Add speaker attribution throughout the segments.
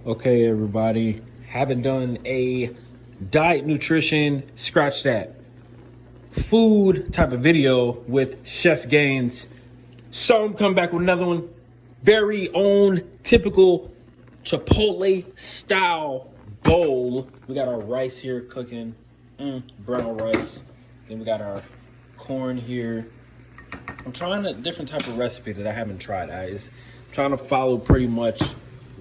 Speaker 1: Okay, everybody, haven't done a diet nutrition, scratch that, food type of video with Chef GAINZ. So I'm coming back with another one. Very own typical Chipotle style bowl. We got our rice here cooking, brown rice. Then we got our corn here. I'm trying a different type of recipe that I haven't tried, guys. I'm trying to follow pretty much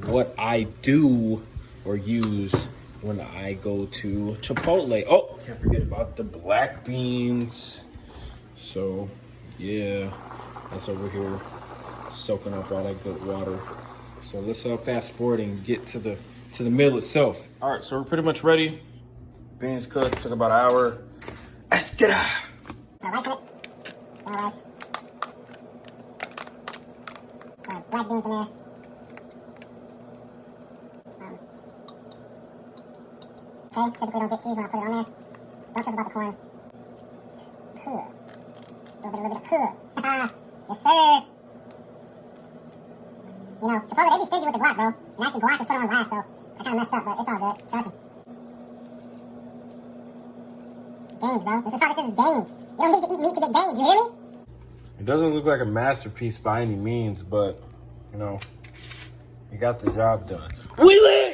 Speaker 1: what I do or use when I go to Chipotle. Oh, can't forget about the black beans. So, yeah, that's over here soaking up all that good water. So let's fast forward and get to the meal itself. All right, so we're pretty much ready. Beans cooked, took about an hour. Let's get it.
Speaker 2: Got rice in it. Got rice. Got black beans in there. Okay, typically don't get cheese when I put it on there. Don't trip about the corn. Cool. A little bit of cool. Yes, sir. You know, Chipotle, they be stingy with the guac, bro. And actually, guac is put on last, so I kind of messed up, but it's all good. Trust me. GAINZ, bro. This is GAINZ. You don't need to eat meat to get GAINZ, you hear me?
Speaker 1: It doesn't look like a masterpiece by any means, but, you know, you got the job done. We live!